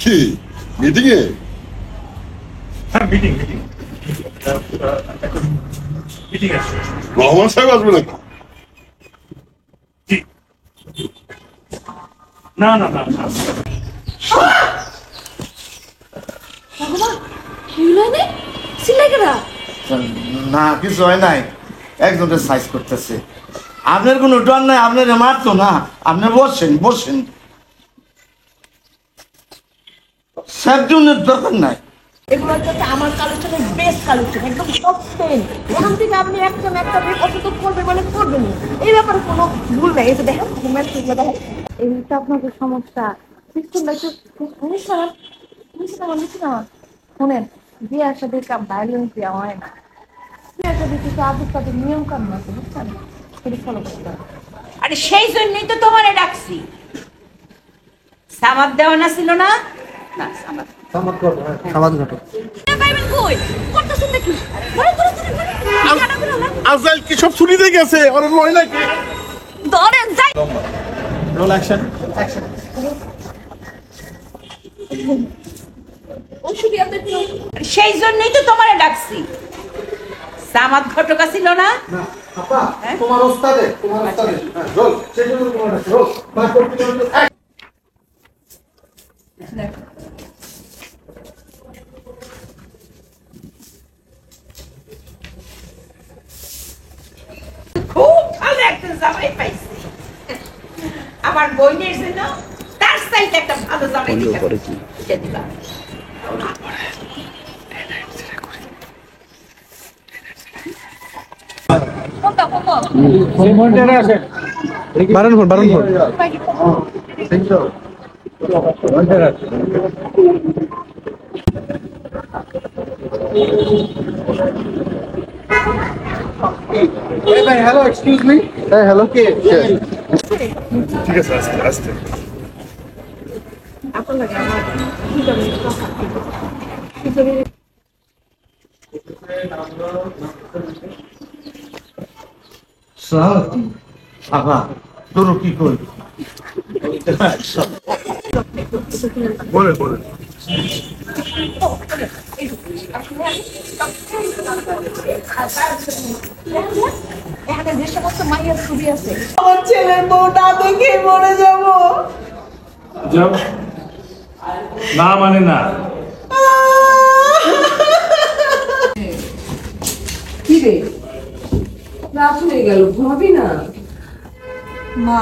কি মিটিং এ? হ্যাঁ meeting meeting meeting আছে। রহমান সাহেব আসবে নাকি? জি না না না না না কিছু হয় নাই, একজনের সাইজ করতেছে। আপনার কোনো ডর নাই, আপনার মারতো না। আপনি বসেন বসেন, সেফজনের দরকার নাই। এগুলো হচ্ছে আমার কালেকশনের বেস্ট কালেকশন, একদম টপ 10। ওখান থেকে আপনি একটা পছন্দ করবেন মানে করবেন, এই ব্যাপারে কোনো ভুল নাই। এই যে দেখেন ঘুমের থেকে দেখেন, এইটা আপনাদের সমস্যা। পিস্তলটা একটু শোনেন, বিয়ের সাথে ভায়োলেন্স দেওয়া হয় না, বিয়ের সাথে কিছু আদর তাদের নিয়ম কানুন আছে, বুঝছেন? সেটা ফলো করতে হবে। আরে সেই জন্যই তো তোমারে ডাকছি। সামাদ দেওয়া না ছিল না? না সামাদ পাইবেন কই? করতেছেন নাকি? আজকাল কি সব ছুটিতে গেছে? ওর মনে নাকি? ধরেন যাই। Roll action. সেই জন্যই তো তোমারে ডাকছি। সামাদ ঘটকা ছিল না? তোমার ওস্তাদে রোল সেটা তোমার রোল বা করতে খুব ভালো একটা জামাই পাইছি। আমার বোনের জন্য তার চাইতে একটা ভালো জামাই দিবা। বারণ phone hello excuse me, hello কে? ঠিক আছে আস্তে আস্তে। আপনার লাগে আমার বাবা তোর কি কই বলেন বলেন। এখানে যে সমস্ত মাইয়ার ছবি আছে, আমার ছেলের বউ না দেখে মরে যাবো। যাও না মানে না। কি রে, রাত হয়ে গেল, ঘুমাবি না? মা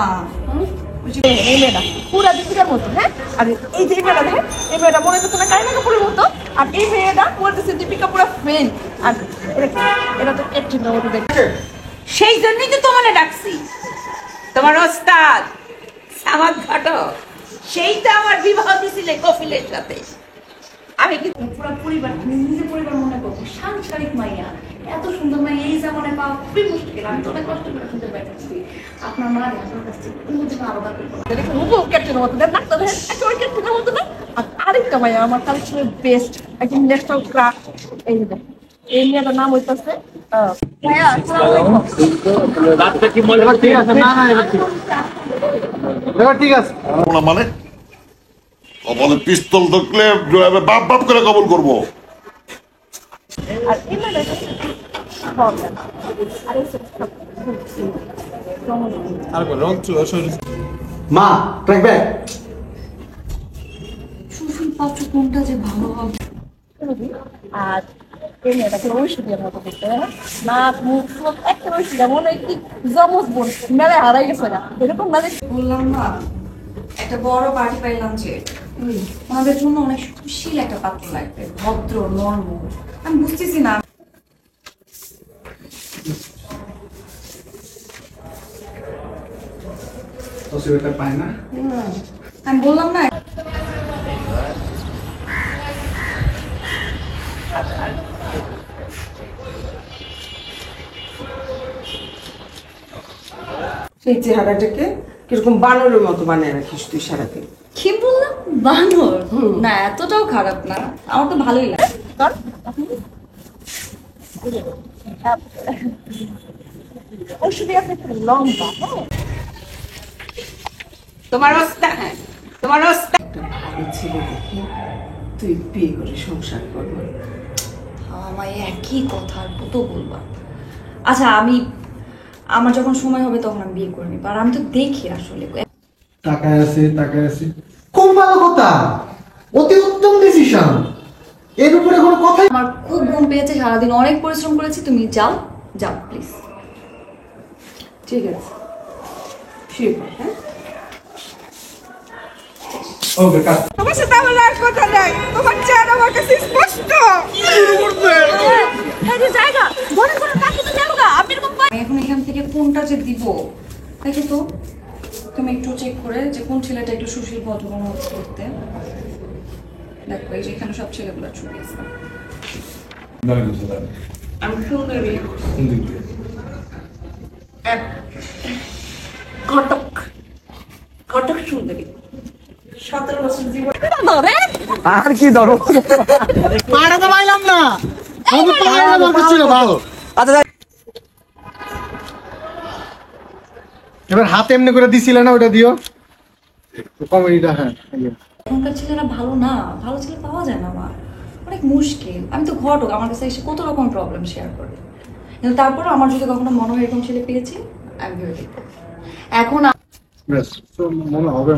এই মেয়েটা পুরা দিদিকার মতো, হ্যাঁ? আর এই যে মেয়েটা দেখেন, এই মেয়েটা মনে করছে না কারিনা কাপুরের মতো, আর এই মেয়েটা বলতেছে দীপিকা পুরা ফ্রেন্ড। আর এটা তো একটুর মতো দেখে। সেই জন্যই তো তোমারে ডাকছি। তোমার ওস্তাদ সামাদ ঘটক সেই তো আমার বিবাহ দিছিলে কফিলের সাথে। আমি কি পুরো পরিবার নিজের পরিবার মনে করবো, সাংসারিক মাইয়া, এত সুন্দর মাইয়া এই জামানায় পাওয়া খুবই মুশকিল। আমি তো অনেক কষ্ট করে শুনতে পাইতেছি আপনার মা আপনার কাছ থেকে কোনো দিন আলাদা করবো না। দেখুন হুবহু ক্যাপ্টেনের মতো দেন, ডাক্তার দেখেন একেবারে ক্যাপ্টেনের মতো না। আর আরেকটা মাইয়া আমার কালেকশনের বেস্ট, একদম ন্যাশনাল ক্রাশ। এই যে দেখেন, এই মেয়েটার নাম হইতেছে ভাইয়া, আসসালামু আলাইকুম। ঠিক আছে না মানে কপালে পিস্তল ধরলে বাপ বাপ করে কবল করবো। আর এই মেয়েটা প্রবলেম মা ট্র্যাক ব্যাক সুশীল পাত্র কোনটা যে ভালো হবে? আর এই মেয়েটাকে ঐশ্বরিয়ার মতো দেখতে, হ্যাঁ? নাক মুখ সব একটা ঐশ্বরিয়া, মনে হয় কি জমজ বোন মেলায় হারাই গেছে না, এরকম না দেখি। বললাম না, একটা বড় পার্টি পাইলাম যে ওনাদের জন্য অনেক সুশীল একটা পাত্র লাগবে, ভদ্র নর্ম। আমি বুঝতেছি না। আমি বললাম না সেই চেহারাটাকে কিরকম বানরের মতো বানিয়ে রাখিস তুই সারাদিন। কি বললাম, বানর না, এতটাও খারাপ না, আমার তো ভালোই লাগে। ঐশ্বরিয়া একটু লম্বা, হ্যাঁ? তোমার ওস্তাদ এই ছেলে দেখে তুই বিয়ে করে সংসার করবি। আমায় একই কথা আর কত বলবা। আচ্ছা আমার যখন সময় হবে তখন আমি বিয়ে করে নিব। আর আমি তো দেখি আসলে টাকায় আছে খুব ভালো কথা, অতি উত্তম ডিসিশন, এর উপরে কোনো কথা। আমার খুব ঘুম পেয়েছে, সারাদিন অনেক পরিশ্রম করেছি। তুমি যাও প্লিজ। ঠিক আছে, শুয়ে পড়, হ্যাঁ? ওকে কাট। তোমার সাথে আমার আর কথা নাই, তোমার চান আমার কাছে স্পষ্ট। জায়গা বড় বড় কাকে তো জানো গা আমি এরকম এখন এখান থেকে কোনটা যে দিব দেখি তো। তুমি একটু চেক করে যে কোন ছেলেটা একটু সুশীল ভদ্র মনে হচ্ছে করতে। দেখো এই যে এখানে সব ছেলেগুলোর ছবি আছে। আমি সুন্দরী ঘটক সুন্দরী 17 বছর জীবন। আর কি ধরো পাড়া তো পাইলাম না, আমি পাড়া দরকার ছিল ভালো। আচ্ছা এবার হাত এমনি করে দিছিলে না, ওটা দিও কমেডিটা। হ্যাঁ এখনকার ছেলেরা ভালো না, ভালো ছেলে পাওয়া যায় না, মা অনেক মুশকিল। আমি তো ঘটক, আমার কাছে এসে কত রকম প্রবলেম শেয়ার করে, কিন্তু তারপর আমার যদি কখনো মনে হয় এরকম ছেলে পেয়েছি আমি ভেবে দেখবো। এখন বেশ তো মনে হবে।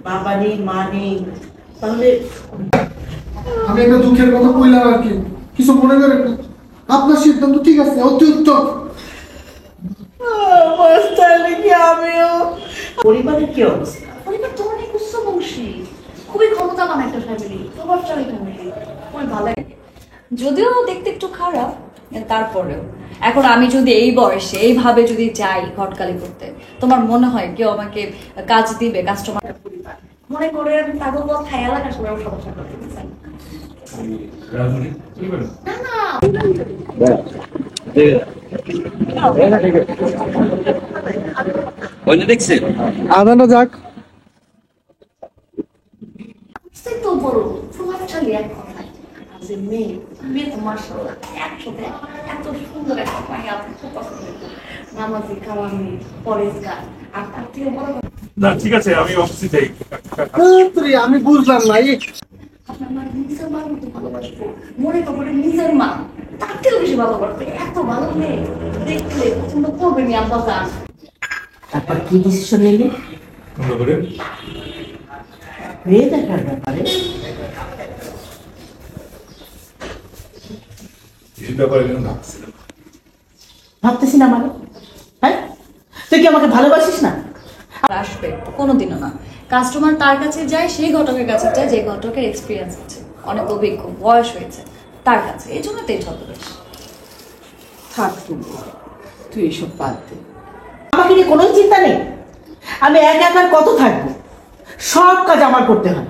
বাবা নেই, মা নেই, তাহলে আমি একটা দুঃখের কথা কইলাম আর কি, কিছু মনে করেন না। আপনার সিদ্ধান্ত ঠিক আছে, অতি উত্তম। তাহলে কি আমিও পরিবারের কি অবস্থা? পরিবার তো অনেক উচ্চবংশী, খুবই ক্ষমতাবান একটা ফ্যামিলি, প্রভাবশালী ফ্যামিলি, খুবই ভালো। যদিও দেখতে একটু খারাপ, কিন্তু তারপরেও এখন আমি যদি এই বয়সে এইভাবে যদি যাই ঘটকালি করতে, তোমার মনে হয় কেউ আমাকে কাজ দিবে? কাস্টমার পরিবার মনে করেন তাদের কথায় এলাকার সবাই সমস্যা করে দিচ্ছেন। না না দেখছেন আদানো যাক। সে তো বড় প্রভাবশালী এক কথায়। যে মেয়ে তো মাশাআল্লাহ একসাথে এত সুন্দর একটা মাইয়া আপনি খুব পছন্দ করেন। নামাজি কালামি পরেশগার, আর তার থেকে বড় কথা না ঠিক আছে, আমি অফিসে যাই। আমি বুঝলাম না, আপনার মা নিজের মার মতো ভালোবাসবো, মনে করেন নিজের মা তার থেকেও বেশি ভালোবাসবে। এত ভালো মেয়ে দেখলে পছন্দ করবেনি আব্বা জান। তারপর কি ডিসিশন নিলি মেয়ে দেখার ব্যাপারে? ভাবতেছি না মানে, হ্যাঁ তুই কি আমাকে ভালোবাসিস না? আসবে কোনোদিনও না। কাস্টমার তার কাছে যায়, সেই ঘটকের কাছে যায় যে ঘটকের এক্সপিরিয়েন্স আছে, অনেক অভিজ্ঞ, বয়স হয়েছে তার কাছে। এই জন্য তো এই ছদ্মবেশ। থাক তুই এসব বাদ দে। আমাকে নিয়ে কোনো চিন্তা নেই, আমি একা একা কত থাকবো, সব কাজ আমার করতে হয়।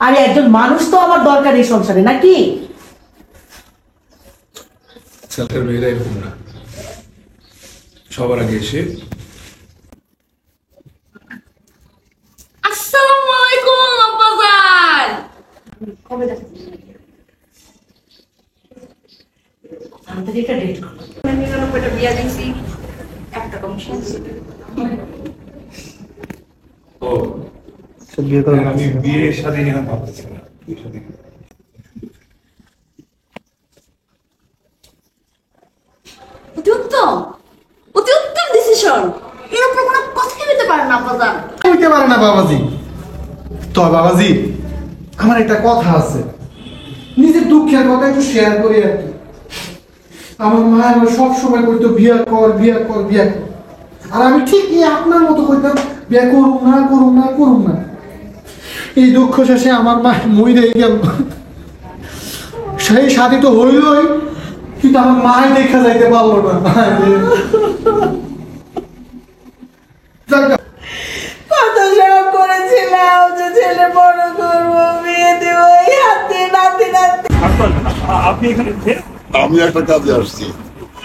আর একজন মানুষ তো আমার দরকার এই সংসারে, নাকি? আজকালকার মেয়েরা এরকম না, সবার আগে এসে আসসালামু আলাইকুম আব্বা জান। কবে দেখেন আমাদের একটা ডেট করো। 99টা বিয়া দিয়েছি, একটা কমিশন। ও আমি বিয়ের সাথে নিয়ে ভাবতেছি না, বিয়ের সাথে অতি উত্তম ডিসিশন। এর উপর কোনো কথা বলতে পারেন না আব্বা জান। হইতে পারে না বাবাজি। তো বাবাজি আমার একটা কথা আছে, নিজের দুঃখের কথা একটু শেয়ার করি আর কি। আমার মা আমার সব সময় কইতো বিয়া কর বিয়া কর বিয়া কর, আর আমি ঠিকই আপনার মতো কইতাম বিয়া করুম না করুম না করুম না। এই দুঃখ শেষে আমার মা মই দিয়ে গেল। সেই শাদি তো হইলই, কিন্তু আমার মায় দেখা যাইতে পারলো না। কত সব করেছিলাম যে ছেলে বড় করবো, বিয়ে দেবো, এই হাতে নাতি নাতি। আপনি এখানে আমি একটা কাজে আসছি,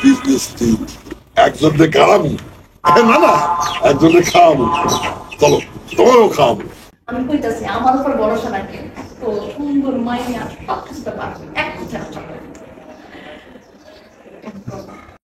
বিজনেস টিম, একজনকে খাওয়াবো। না না, একজনকে খাওয়াবো, চলো তোমারও খাওয়াবো। আমি কইতাছি আমার উপর ভরসা রাখেন, এত সুন্দর মাইয়া সব কিছু পারবে, এক কথা